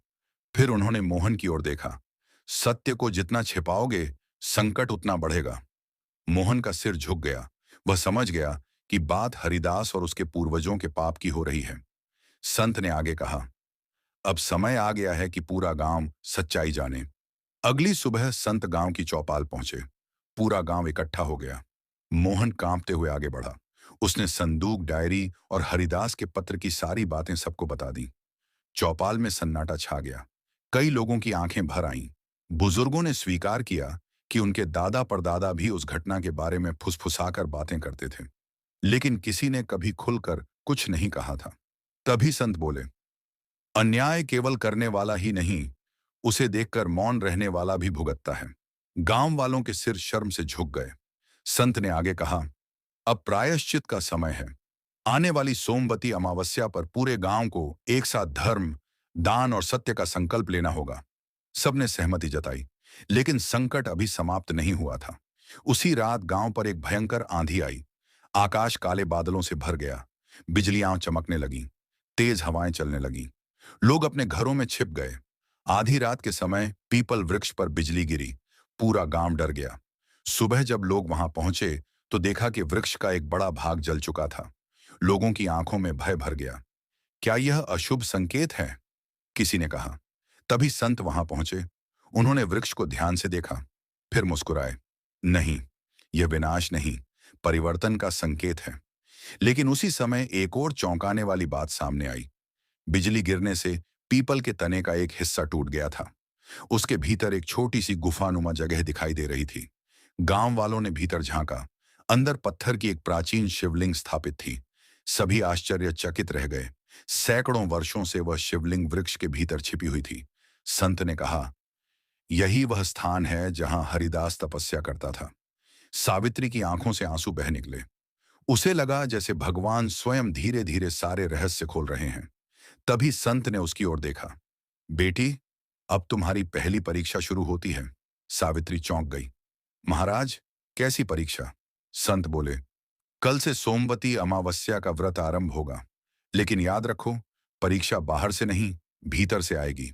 फिर उन्होंने मोहन की ओर देखा। सत्य को जितना छिपाओगे, संकट उतना बढ़ेगा। मोहन का सिर झुक गया। वह समझ गया कि बात हरिदास और उसके पूर्वजों के पाप की हो रही है। संत ने आगे कहा, अब समय आ गया है कि पूरा गांव सच्चाई जाने। अगली सुबह संत गांव की चौपाल पहुंचे। पूरा गांव इकट्ठा हो गया। मोहन कांपते हुए आगे बढ़ा। उसने संदूक, डायरी और हरिदास के पत्र की सारी बातें सबको बता दी। चौपाल में सन्नाटा छा गया। कई लोगों की आंखें भर आईं। बुजुर्गों ने स्वीकार किया कि उनके दादा परदादा भी उस घटना के बारे में फुसफुसाकर बातें करते थे, लेकिन किसी ने कभी खुलकर कुछ नहीं कहा था। तभी संत बोले, अन्याय केवल करने वाला ही नहीं, उसे देखकर मौन रहने वाला भी भुगतता है। गांव वालों के सिर शर्म से झुक गए। संत ने आगे कहा, अब प्रायश्चित का समय है। आने वाली सोमवती अमावस्या पर पूरे गांव को एक साथ धर्म, दान और सत्य का संकल्प लेना होगा। सबने सहमति जताई, लेकिन संकट अभी समाप्त नहीं हुआ था। उसी रात गांव पर एक भयंकर आंधी आई। आकाश काले बादलों से भर गया। बिजलियां चमकने लगीं। तेज हवाएं चलने लगीं। लोग अपने घरों में छिप गए। आधी रात के समय पीपल वृक्ष पर बिजली गिरी। पूरा गांव डर गया। सुबह जब लोग वहां पहुंचे तो देखा कि वृक्ष का एक बड़ा भाग जल चुका था। लोगों की आंखों में भय भर गया। क्या यह अशुभ संकेत है? किसी ने कहा। तभी संत वहां पहुंचे। उन्होंने वृक्ष को ध्यान से देखा, फिर मुस्कुराए। नहीं, यह विनाश नहीं, परिवर्तन का संकेत है। लेकिन उसी समय एक और चौंकाने वाली बात सामने आई। बिजली गिरने से पीपल के तने का एक हिस्सा टूट गया था। उसके भीतर एक छोटी सी गुफानुमा जगह दिखाई दे रही थी। गांव वालों ने भीतर झांका। अंदर पत्थर की एक प्राचीन शिवलिंग स्थापित थी। सभी आश्चर्यचकित रह गए। सैकड़ों वर्षों से वह शिवलिंग वृक्ष के भीतर छिपी हुई थी। संत ने कहा, यही वह स्थान है जहां हरिदास तपस्या करता था। सावित्री की आंखों से आंसू बह निकले। उसे लगा जैसे भगवान स्वयं धीरे धीरे सारे रहस्य खोल रहे हैं। तभी संत ने उसकी ओर देखा। बेटी, अब तुम्हारी पहली परीक्षा शुरू होती है। सावित्री चौंक गई। महाराज, कैसी परीक्षा? संत बोले, कल से सोमवती अमावस्या का व्रत आरंभ होगा। लेकिन याद रखो, परीक्षा बाहर से नहीं, भीतर से आएगी।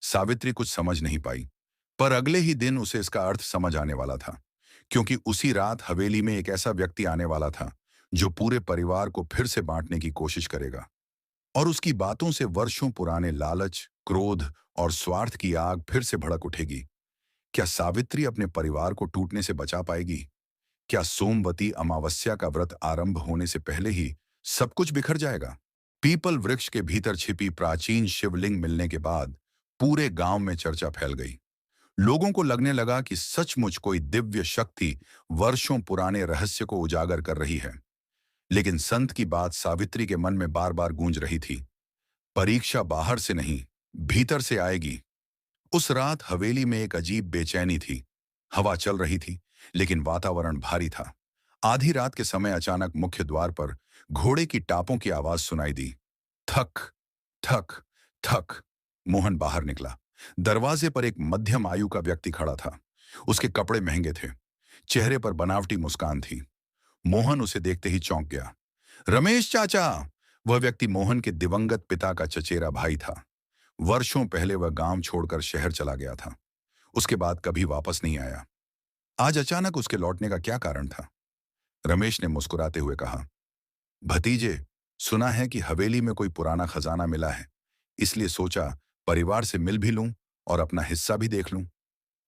सावित्री कुछ समझ नहीं पाई, पर अगले ही दिन उसे इसका अर्थ समझ आने वाला था, क्योंकि उसी रात हवेली में एक ऐसा व्यक्ति आने वाला था जो पूरे परिवार को फिर से बांटने की कोशिश करेगा। और उसकी बातों से वर्षों पुराने लालच, क्रोध और स्वार्थ की आग फिर से भड़क उठेगी। क्या सावित्री अपने परिवार को टूटने से बचा पाएगी? क्या सोमवती अमावस्या का व्रत आरंभ होने से पहले ही सब कुछ बिखर जाएगा? पीपल वृक्ष के भीतर छिपी प्राचीन शिवलिंग मिलने के बाद पूरे गांव में चर्चा फैल गई। लोगों को लगने लगा कि सचमुच कोई दिव्य शक्ति वर्षों पुराने रहस्य को उजागर कर रही है। लेकिन संत की बात सावित्री के मन में बार बार गूंज रही थी। परीक्षा बाहर से नहीं, भीतर से आएगी। उस रात हवेली में एक अजीब बेचैनी थी। हवा चल रही थी, लेकिन वातावरण भारी था। आधी रात के समय अचानक मुख्य द्वार पर घोड़े की टापों की आवाज सुनाई दी। थक, थक, थक। मोहन बाहर निकला। दरवाजे पर एक मध्यम आयु का व्यक्ति खड़ा था। उसके कपड़े महंगे थे, चेहरे पर बनावटी मुस्कान थी। मोहन उसे देखते ही चौंक गया। रमेश चाचा! वह व्यक्ति मोहन के दिवंगत पिता का चचेरा भाई था। वर्षों पहले वह गांव छोड़कर शहर चला गया था। उसके बाद कभी वापस नहीं आया। आज अचानक उसके लौटने का क्या कारण था? रमेश ने मुस्कुराते हुए कहा, भतीजे, सुना है कि हवेली में कोई पुराना खजाना मिला है, इसलिए सोचा परिवार से मिल भी लूं और अपना हिस्सा भी देख लूं।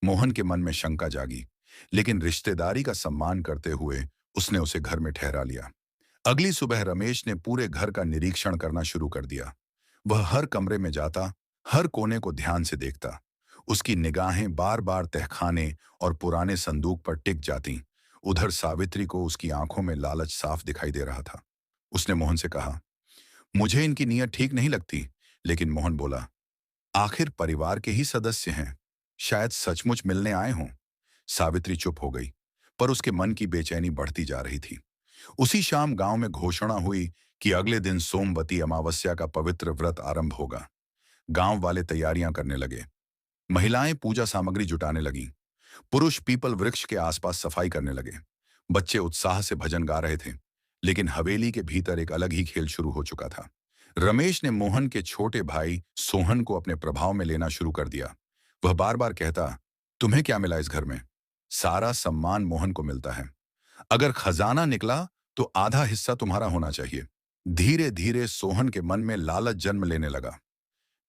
मोहन के मन में शंका जागी, लेकिन रिश्तेदारी का सम्मान करते हुए उसने उसे घर में ठहरा लिया। अगली सुबह रमेश ने पूरे घर का निरीक्षण करना शुरू कर दिया। वह हर कमरे में जाता, हर कोने को ध्यान से देखता। उसकी निगाहें बार बार तहखाने और पुराने संदूक पर टिक जातीं। उधर सावित्री को उसकी आंखों में लालच साफ दिखाई दे रहा था। उसने मोहन से कहा, मुझे इनकी नीयत ठीक नहीं लगती। लेकिन मोहन बोला, आखिर परिवार के ही सदस्य हैं, शायद सचमुच मिलने आए हों। सावित्री चुप हो गई, पर उसके मन की बेचैनी बढ़ती जा रही थी। उसी शाम गांव में घोषणा हुई कि अगले दिन सोमवती अमावस्या का पवित्र व्रत आरंभ होगा। गांव वाले तैयारियां करने लगे। महिलाएं पूजा सामग्री जुटाने लगीं। पुरुष पीपल वृक्ष के आसपास सफाई करने लगे। बच्चे उत्साह से भजन गा रहे थे। लेकिन हवेली के भीतर एक अलग ही खेल शुरू हो चुका था। रमेश ने मोहन के छोटे भाई सोहन को अपने प्रभाव में लेना शुरू कर दिया। वह बार बार कहता, तुम्हें क्या मिला इस घर में? सारा सम्मान मोहन को मिलता है। अगर खजाना निकला तो आधा हिस्सा तुम्हारा होना चाहिए। धीरे धीरे सोहन के मन में लालच जन्म लेने लगा।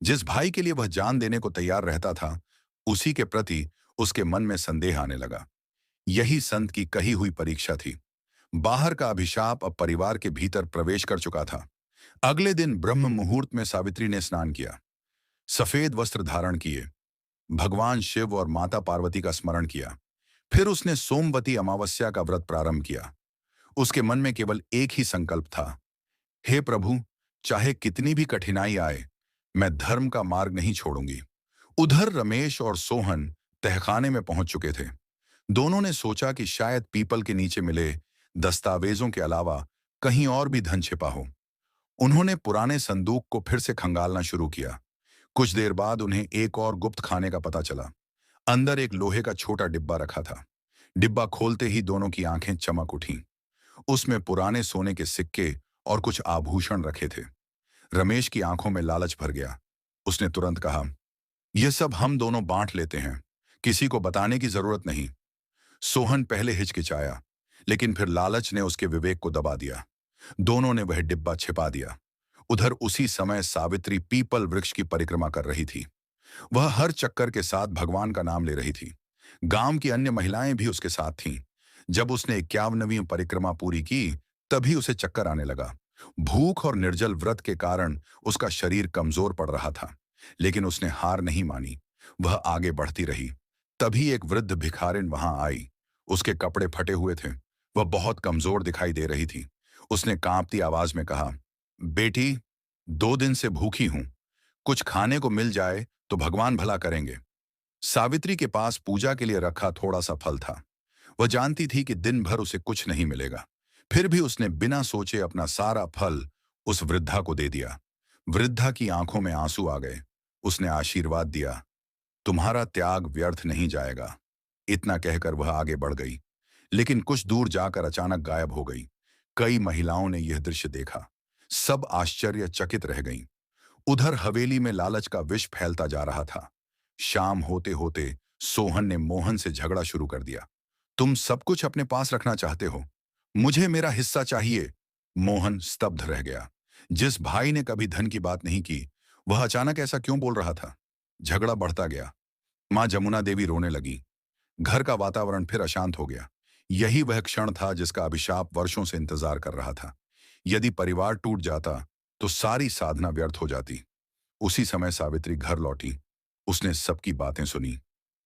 जिस भाई के लिए वह जान देने को तैयार रहता था, उसी के प्रति उसके मन में संदेह आने लगा। यही संत की कही हुई परीक्षा थी। बाहर का अभिशाप अब परिवार के भीतर प्रवेश कर चुका था। अगले दिन ब्रह्म मुहूर्त में सावित्री ने स्नान किया, सफेद वस्त्र धारण किए, भगवान शिव और माता पार्वती का स्मरण किया। फिर उसने सोमवती अमावस्या का व्रत प्रारंभ किया। उसके मन में केवल एक ही संकल्प था, हे प्रभु, चाहे कितनी भी कठिनाई आए, मैं धर्म का मार्ग नहीं छोड़ूंगी। उधर रमेश और सोहन तहखाने में पहुंच चुके थे। दोनों ने सोचा कि शायद पीपल के नीचे मिले दस्तावेजों के अलावा कहीं और भी धन छिपा हो। उन्होंने पुराने संदूक को फिर से खंगालना शुरू किया। कुछ देर बाद उन्हें एक और गुप्त खाने का पता चला। अंदर एक लोहे का छोटा डिब्बा रखा था। डिब्बा खोलते ही दोनों की आंखें चमक उठीं। उसमें पुराने सोने के सिक्के और कुछ आभूषण रखे थे। रमेश की आंखों में लालच भर गया। उसने तुरंत कहा, यह सब हम दोनों बांट लेते हैं, किसी को बताने की जरूरत नहीं। सोहन पहले हिचकिचाया, लेकिन फिर लालच ने उसके विवेक को दबा दिया। दोनों ने वह डिब्बा छिपा दिया। उधर उसी समय सावित्री पीपल वृक्ष की परिक्रमा कर रही थी। वह हर चक्कर के साथ भगवान का नाम ले रही थी। गांव की अन्य महिलाएं भी उसके साथ थीं। जब उसने 51वीं परिक्रमा पूरी की, तभी उसे चक्कर आने लगा। भूख और निर्जल व्रत के कारण उसका शरीर कमजोर पड़ रहा था, लेकिन उसने हार नहीं मानी। वह आगे बढ़ती रही। तभी एक वृद्ध भिखारिन वहां आई। उसके कपड़े फटे हुए थे। वह बहुत कमजोर दिखाई दे रही थी। उसने कांपती आवाज में कहा, बेटी, 2 दिन से भूखी हूं। कुछ खाने को मिल जाए तो भगवान भला करेंगे। सावित्री के पास पूजा के लिए रखा थोड़ा सा फल था। वह जानती थी कि दिन भर उसे कुछ नहीं मिलेगा। फिर भी उसने बिना सोचे अपना सारा फल उस वृद्धा को दे दिया। वृद्धा की आंखों में आंसू आ गए। उसने आशीर्वाद दिया, तुम्हारा त्याग व्यर्थ नहीं जाएगा। इतना कहकर वह आगे बढ़ गई, लेकिन कुछ दूर जाकर अचानक गायब हो गई। कई महिलाओं ने यह दृश्य देखा। सब आश्चर्यचकित रह गईं। उधर हवेली में लालच का विष फैलता जा रहा था। शाम होते होते सोहन ने मोहन से झगड़ा शुरू कर दिया। तुम सब कुछ अपने पास रखना चाहते हो, मुझे मेरा हिस्सा चाहिए। मोहन स्तब्ध रह गया। जिस भाई ने कभी धन की बात नहीं की, वह अचानक ऐसा क्यों बोल रहा था? झगड़ा बढ़ता गया। मां जमुना देवी रोने लगी। घर का वातावरण फिर अशांत हो गया। यही वह क्षण था जिसका अभिशाप वर्षों से इंतजार कर रहा था। यदि परिवार टूट जाता तो सारी साधना व्यर्थ हो जाती। उसी समय सावित्री घर लौटी। उसने सबकी बातें सुनी,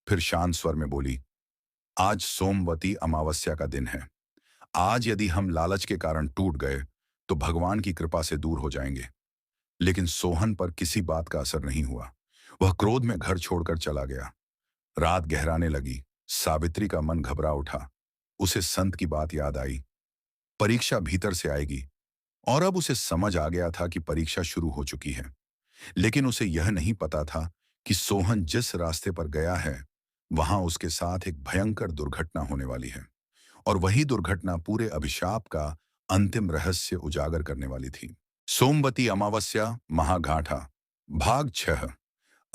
फिर शांत स्वर में बोली, आज सोमवती अमावस्या का दिन है। आज यदि हम लालच के कारण टूट गए तो भगवान की कृपा से दूर हो जाएंगे। लेकिन सोहन पर किसी बात का असर नहीं हुआ। वह क्रोध में घर छोड़कर चला गया। रात गहराने लगी। सावित्री का मन घबरा उठा। उसे संत की बात याद आई। परीक्षा भीतर से आएगी। और अब उसे समझ आ गया था कि परीक्षा शुरू हो चुकी है। लेकिन उसे यह नहीं पता था कि सोहन जिस रास्ते पर गया है, वहां उसके साथ एक भयंकर दुर्घटना होने वाली है। और वही दुर्घटना पूरे अभिशाप का अंतिम रहस्य उजागर करने वाली थी। सोमवती अमावस्या महाघाटा भाग 6।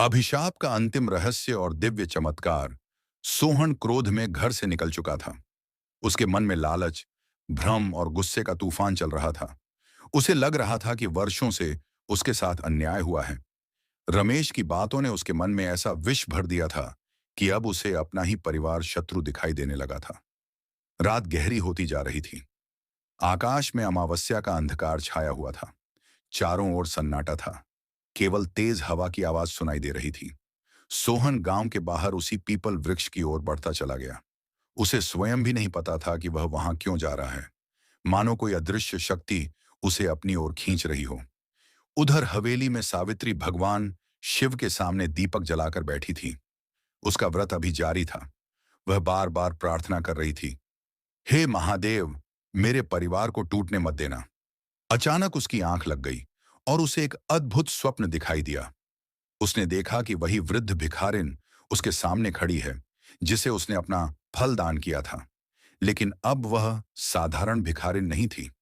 अभिशाप का अंतिम रहस्य और दिव्य चमत्कार। सोहन क्रोध में घर से निकल चुका था। उसके मन में लालच, भ्रम और गुस्से का तूफान चल रहा था। उसे लग रहा था कि वर्षों से उसके साथ अन्याय हुआ है। रमेश की बातों ने उसके मन में ऐसा विष भर दिया था कि अब उसे अपना ही परिवार शत्रु दिखाई देने लगा था। रात गहरी होती जा रही थी। आकाश में अमावस्या का अंधकार छाया हुआ था। चारों ओर सन्नाटा था। केवल तेज हवा की आवाज सुनाई दे रही थी। सोहन गांव के बाहर उसी पीपल वृक्ष की ओर बढ़ता चला गया। उसे स्वयं भी नहीं पता था कि वह वहां क्यों जा रहा है। मानो कोई अदृश्य शक्ति उसे अपनी ओर खींच रही हो। उधर हवेली में सावित्री भगवान शिव के सामने दीपक जलाकर बैठी थी। उसका व्रत अभी जारी था। वह बार बार प्रार्थना कर रही थी, हे महादेव, मेरे परिवार को टूटने मत देना। अचानक उसकी आंख लग गई और उसे एक अद्भुत स्वप्न दिखाई दिया। उसने देखा कि वही वृद्ध भिखारिन उसके सामने खड़ी है, जिसे उसने अपना फल दान किया था। लेकिन अब वह साधारण भिखारिन नहीं थी।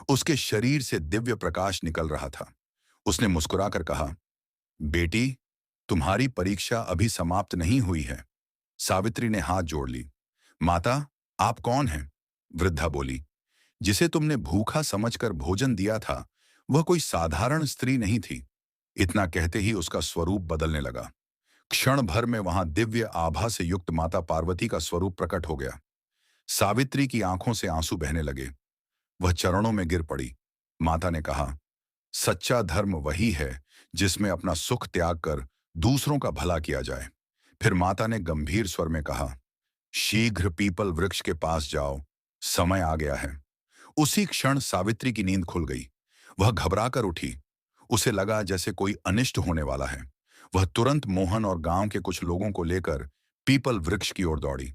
उसके शरीर से दिव्य प्रकाश निकल रहा था। उसने मुस्कुराकर कहा, बेटी, तुम्हारी परीक्षा अभी समाप्त नहीं हुई है। सावित्री ने हाथ जोड़ ली। माता, आप कौन हैं? वृद्धा बोली। जिसे तुमने भूखा समझकर भोजन दिया था, वह कोई साधारण स्त्री नहीं थी। इतना कहते ही उसका स्वरूप बदलने लगा। क्षण भर में वहां दिव्य आभा से युक्त माता पार्वती का स्वरूप प्रकट हो गया। सावित्री की आंखों से आंसू बहने लगे। वह चरणों में गिर पड़ी। माता ने कहा, सच्चा धर्म वही है जिसमें अपना सुख त्याग कर दूसरों का भला किया जाए। फिर माता ने गंभीर स्वर में कहा, शीघ्र पीपल वृक्ष के पास जाओ, समय आ गया है। उसी क्षण सावित्री की नींद खुल गई। वह घबराकर उठी। उसे लगा जैसे कोई अनिष्ट होने वाला है। वह तुरंत मोहन और गांव के कुछ लोगों को लेकर पीपल वृक्ष की ओर दौड़ी।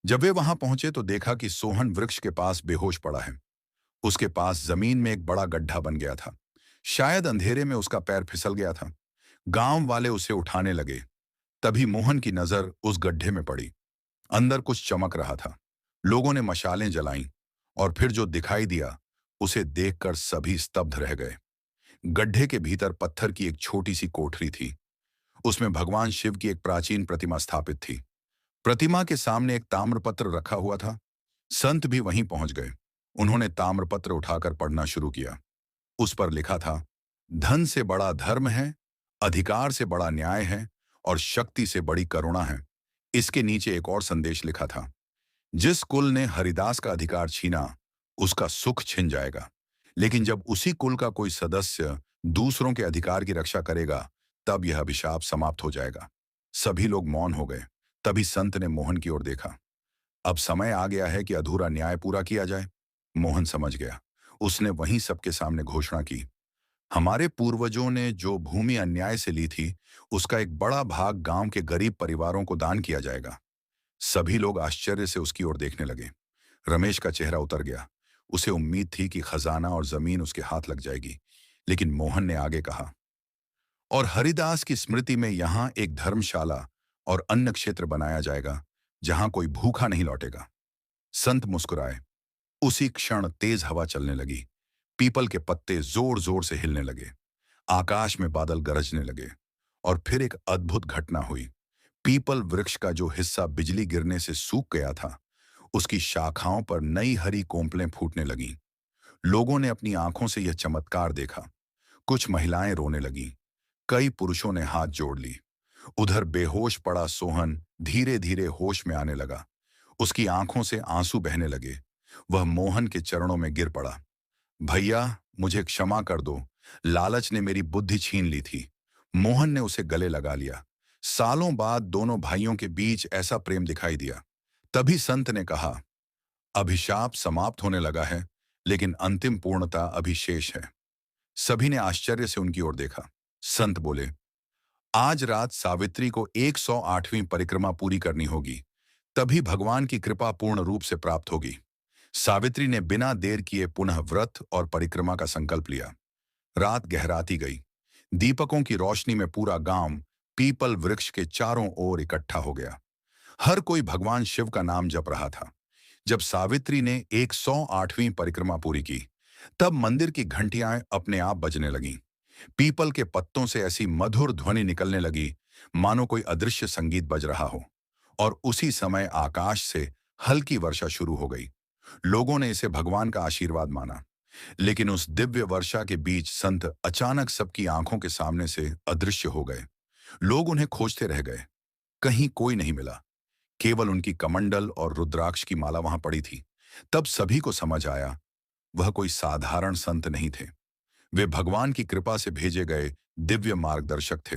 जब वे वहां पहुंचे तो देखा कि सोहन वृक्ष के पास बेहोश पड़ा है। उसके पास जमीन में एक बड़ा गड्ढा बन गया था। शायद अंधेरे में उसका पैर फिसल गया था। गांव वाले उसे उठाने लगे। तभी मोहन की नजर उस गड्ढे में पड़ी। अंदर कुछ चमक रहा था। लोगों ने मशालें जलाईं और फिर जो दिखाई दिया, उसे देखकर सभी स्तब्ध रह गए। गड्ढे के भीतर पत्थर की एक छोटी सी कोठरी थी। उसमें भगवान शिव की एक प्राचीन प्रतिमा स्थापित थी। प्रतिमा के सामने एक ताम्रपत्र रखा हुआ था। संत भी वहीं पहुंच गए। उन्होंने ताम्रपत्र उठाकर पढ़ना शुरू किया। उस पर लिखा था, धन से बड़ा धर्म है, अधिकार से बड़ा न्याय है और शक्ति से बड़ी करुणा है। इसके नीचे एक और संदेश लिखा था, जिस कुल ने हरिदास का अधिकार छीना, उसका सुख छिन जाएगा। लेकिन जब उसी कुल का कोई सदस्य दूसरों के अधिकार की रक्षा करेगा, तब यह अभिशाप समाप्त हो जाएगा। सभी लोग मौन हो गए। तभी संत ने मोहन की ओर देखा। अब समय आ गया है कि अधूरा न्याय पूरा किया जाए। मोहन समझ गया। उसने वहीं सबके सामने घोषणा की, हमारे पूर्वजों ने जो भूमि अन्याय से ली थी, उसका एक बड़ा भाग गांव के गरीब परिवारों को दान किया जाएगा। सभी लोग आश्चर्य से उसकी ओर देखने लगे। रमेश का चेहरा उतर गया। उसे उम्मीद थी कि खजाना और जमीन उसके हाथ लग जाएगी। लेकिन मोहन ने आगे कहा, और हरिदास की स्मृति में यहां एक धर्मशाला और अन्न क्षेत्र बनाया जाएगा, जहां कोई भूखा नहीं लौटेगा। संत मुस्कुराए। उसी क्षण तेज हवा चलने लगी। पीपल के पत्ते जोर जोर से हिलने लगे। आकाश में बादल गरजने लगे। और फिर एक अद्भुत घटना हुई। पीपल वृक्ष का जो हिस्सा बिजली गिरने से सूख गया था, उसकी शाखाओं पर नई हरी कोंपलें फूटने लगीं। लोगों ने अपनी आंखों से यह चमत्कार देखा। कुछ महिलाएं रोने लगीं। कई पुरुषों ने हाथ जोड़ ली। उधर बेहोश पड़ा सोहन धीरे धीरे होश में आने लगा। उसकी आंखों से आंसू बहने लगे। वह मोहन के चरणों में गिर पड़ा। भैया, मुझे क्षमा कर दो। लालच ने मेरी बुद्धि छीन ली थी। मोहन ने उसे गले लगा लिया। सालों बाद दोनों भाइयों के बीच ऐसा प्रेम दिखाई दिया। तभी संत ने कहा, अभिशाप समाप्त होने लगा है, लेकिन अंतिम पूर्णता अभी शेष है। सभी ने आश्चर्य से उनकी ओर देखा। संत बोले, आज रात सावित्री को 108वीं परिक्रमा पूरी करनी होगी। तभी भगवान की कृपा पूर्ण रूप से प्राप्त होगी। सावित्री ने बिना देर किए पुनः व्रत और परिक्रमा का संकल्प लिया। रात गहराती गई। दीपकों की रोशनी में पूरा गांव पीपल वृक्ष के चारों ओर इकट्ठा हो गया। हर कोई भगवान शिव का नाम जप रहा था। जब सावित्री ने 108वीं परिक्रमा पूरी की, तब मंदिर की घंटियां अपने आप बजने लगीं। पीपल के पत्तों से ऐसी मधुर ध्वनि निकलने लगी, मानो कोई अदृश्य संगीत बज रहा हो। और उसी समय आकाश से हल्की वर्षा शुरू हो गई। लोगों ने इसे भगवान का आशीर्वाद माना। लेकिन उस दिव्य वर्षा के बीच संत अचानक सबकी आंखों के सामने से अदृश्य हो गए। लोग उन्हें खोजते रह गए। कहीं कोई नहीं मिला। केवल उनकी कमंडल और रुद्राक्ष की माला वहां पड़ी थी। तब सभी को समझ आया, वह कोई साधारण संत नहीं थे। वे भगवान की कृपा से भेजे गए दिव्य मार्गदर्शक थे।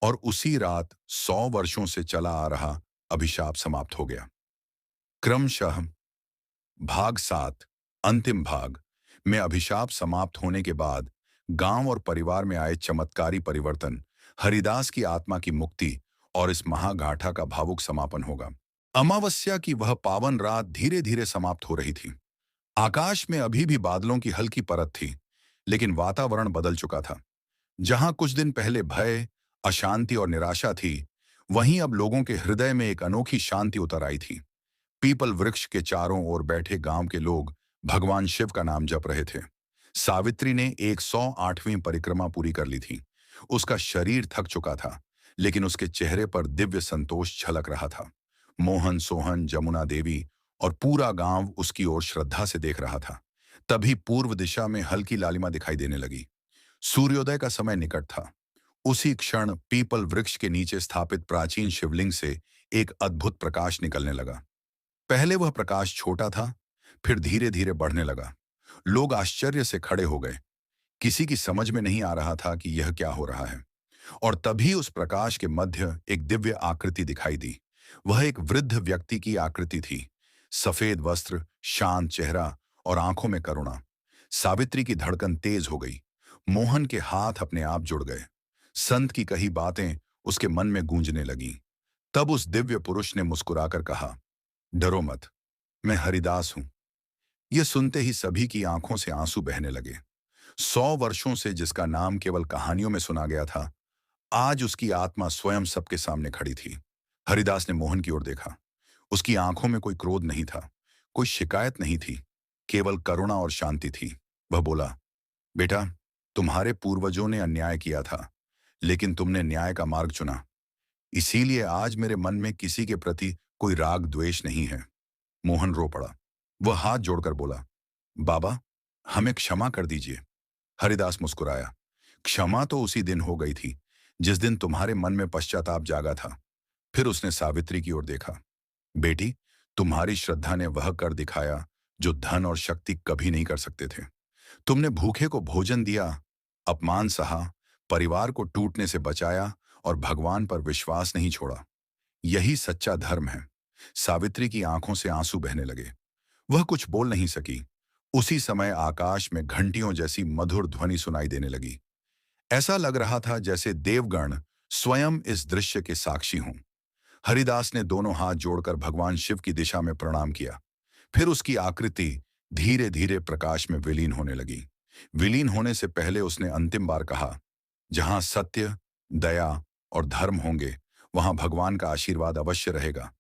और उसी रात 100 वर्षों से चला आ रहा अभिशाप समाप्त हो गया। क्रमशः भाग 7, अंतिम भाग में अभिशाप समाप्त होने के बाद गांव और परिवार में आए चमत्कारी परिवर्तन, हरिदास की आत्मा की मुक्ति और इस महागाथा का भावुक समापन होगा। अमावस्या की वह पावन रात धीरे धीरे समाप्त हो रही थी। आकाश में अभी भी बादलों की हल्की परत थी, लेकिन वातावरण बदल चुका था। जहां कुछ दिन पहले भय, अशांति और निराशा थी, वहीं अब लोगों के हृदय में एक अनोखी शांति उतर आई थी। पीपल वृक्ष के चारों ओर बैठे गांव के लोग भगवान शिव का नाम जप रहे थे। सावित्री ने 108वीं परिक्रमा पूरी कर ली थी। उसका शरीर थक चुका था, लेकिन उसके चेहरे पर दिव्य संतोष झलक रहा था। मोहन, सोहन, जमुना देवी और पूरा गांव उसकी ओर श्रद्धा से देख रहा था। तभी पूर्व दिशा में हल्की लालिमा दिखाई देने लगी। सूर्योदय का समय निकट था। उसी क्षण पीपल वृक्ष के नीचे स्थापित प्राचीन शिवलिंग से एक अद्भुत प्रकाश निकलने लगा। पहले वह प्रकाश छोटा था, फिर धीरे धीरे बढ़ने लगा। लोग आश्चर्य से खड़े हो गए। किसी की समझ में नहीं आ रहा था कि यह क्या हो रहा है। और तभी उस प्रकाश के मध्य एक दिव्य आकृति दिखाई दी। वह एक वृद्ध व्यक्ति की आकृति थी। सफेद वस्त्र, शांत चेहरा और आंखों में करुणा। सावित्री की धड़कन तेज हो गई। मोहन के हाथ अपने आप जुड़ गए। संत की कही बातें उसके मन में गूंजने लगीं। तब उस दिव्य पुरुष ने मुस्कुराकर कहा, डरो मत, मैं हरिदास हूं। यह सुनते ही सभी की आंखों से आंसू बहने लगे। 100 वर्षों से जिसका नाम केवल कहानियों में सुना गया था, आज उसकी आत्मा स्वयं सबके सामने खड़ी थी। हरिदास ने मोहन की ओर देखा। उसकी आंखों में कोई क्रोध नहीं था, कोई शिकायत नहीं थी, केवल करुणा और शांति थी। वह बोला, बेटा, तुम्हारे पूर्वजों ने अन्याय किया था, लेकिन तुमने न्याय का मार्ग चुना। इसीलिए आज मेरे मन में किसी के प्रति कोई राग द्वेष नहीं है। मोहन रो पड़ा। वह हाथ जोड़कर बोला, बाबा, हमें क्षमा कर दीजिए। हरिदास मुस्कुराया। क्षमा तो उसी दिन हो गई थी जिस दिन तुम्हारे मन में पश्चाताप जागा था। फिर उसने सावित्री की ओर देखा। बेटी, तुम्हारी श्रद्धा ने वह कर दिखाया जो धन और शक्ति कभी नहीं कर सकते थे। तुमने भूखे को भोजन दिया, अपमान सहा, परिवार को टूटने से बचाया और भगवान पर विश्वास नहीं छोड़ा। यही सच्चा धर्म है। सावित्री की आंखों से आंसू बहने लगे। वह कुछ बोल नहीं सकी। उसी समय आकाश में घंटियों जैसी मधुर ध्वनि सुनाई देने लगी। ऐसा लग रहा था जैसे देवगण स्वयं इस दृश्य के साक्षी हों। हरिदास ने दोनों हाथ जोड़कर भगवान शिव की दिशा में प्रणाम किया। फिर उसकी आकृति धीरे धीरे प्रकाश में विलीन होने लगी। विलीन होने से पहले उसने अंतिम बार कहा, जहां सत्य, दया और धर्म होंगे, वहां भगवान का आशीर्वाद अवश्य रहेगा।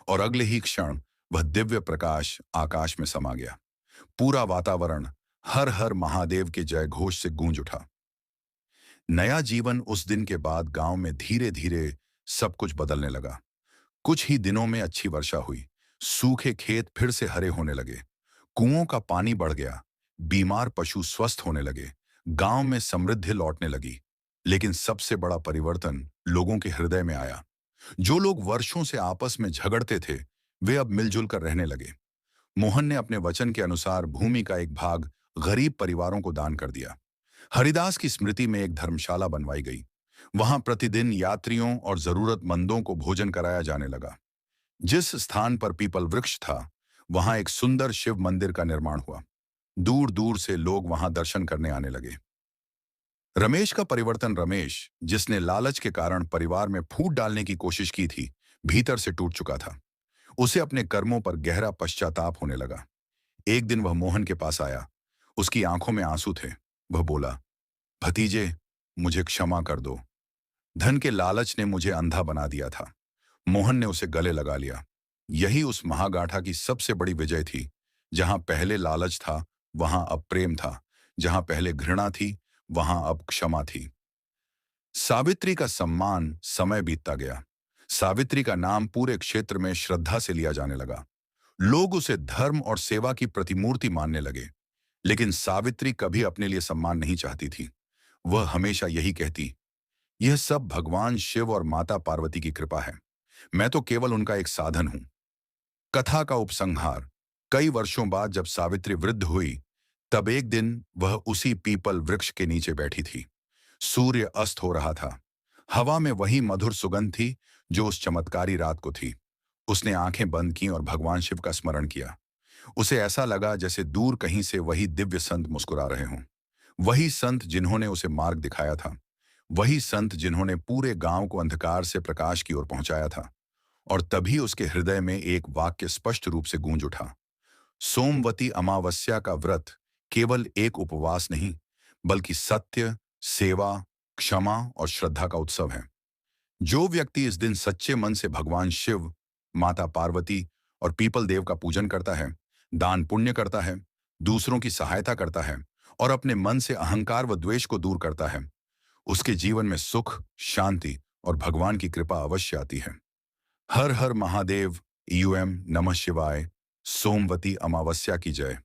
और अगले ही क्षण वह दिव्य प्रकाश आकाश में समा गया। पूरा वातावरण हर हर महादेव के जय घोष से गूंज उठा। नया जीवन उस दिन के बाद गांव में धीरे धीरे सब कुछ बदलने लगा। कुछ ही दिनों में अच्छी वर्षा हुई। सूखे खेत फिर से हरे होने लगे। कुओं का पानी बढ़ गया। बीमार पशु स्वस्थ होने लगे। गांव में समृद्धि लौटने लगी। लेकिन सबसे बड़ा परिवर्तन लोगों के हृदय में आया। जो लोग वर्षों से आपस में झगड़ते थे, वे अब मिलजुल कर रहने लगे। मोहन ने अपने वचन के अनुसार भूमि का एक भाग गरीब परिवारों को दान कर दिया। हरिदास की स्मृति में एक धर्मशाला बनवाई गई। वहां प्रतिदिन यात्रियों और जरूरतमंदों को भोजन कराया जाने लगा। जिस स्थान पर पीपल वृक्ष था, वहां एक सुंदर शिव मंदिर का निर्माण हुआ। दूर दूर से लोग वहां दर्शन करने आने लगे। रमेश का परिवर्तन, रमेश जिसने लालच के कारण परिवार में फूट डालने की कोशिश की थी, भीतर से टूट चुका था। उसे अपने कर्मों पर गहरा पश्चाताप होने लगा। एक दिन वह मोहन के पास आया। उसकी आंखों में आंसू थे। वह बोला, भतीजे, मुझे क्षमा कर दो। धन के लालच ने मुझे अंधा बना दिया था। मोहन ने उसे गले लगा लिया। यही उस महागाथा की सबसे बड़ी विजय थी। जहां पहले लालच था, वहां अब प्रेम था। जहां पहले घृणा थी, वहां अब क्षमा थी। सावित्री का सम्मान समय बीतता गया। सावित्री का नाम पूरे क्षेत्र में श्रद्धा से लिया जाने लगा। लोग उसे धर्म और सेवा की प्रतिमूर्ति मानने लगे। लेकिन सावित्री कभी अपने लिए सम्मान नहीं चाहती थी। वह हमेशा यही कहती, यह सब भगवान शिव और माता पार्वती की कृपा है। मैं तो केवल उनका एक साधन हूं। कथा का उपसंहार। कई वर्षों बाद जब सावित्री वृद्ध हुई, तब एक दिन वह उसी पीपल वृक्ष के नीचे बैठी थी। सूर्य अस्त हो रहा था। हवा में वही मधुर सुगंध थी जो उस चमत्कारी रात को थी। उसने आंखें बंद की और भगवान शिव का स्मरण किया। उसे ऐसा लगा जैसे दूर कहीं से वही दिव्य संत मुस्कुरा रहे हों। वही संत जिन्होंने उसे मार्ग दिखाया था। वही संत जिन्होंने पूरे गांव को अंधकार से प्रकाश की ओर पहुंचाया था। और तभी उसके हृदय में एक वाक्य स्पष्ट रूप से गूंज उठा। सोमवती अमावस्या का व्रत केवल एक उपवास नहीं, बल्कि सत्य, सेवा, क्षमा और श्रद्धा का उत्सव है। जो व्यक्ति इस दिन सच्चे मन से भगवान शिव, माता पार्वती और पीपल देव का पूजन करता है, दान पुण्य करता है, दूसरों की सहायता करता है और अपने मन से अहंकार व द्वेष को दूर करता है, उसके जीवन में सुख, शांति और भगवान की कृपा अवश्य आती है। हर हर महादेव। यूएम नमः शिवाय। सोमवती अमावस्या की जय।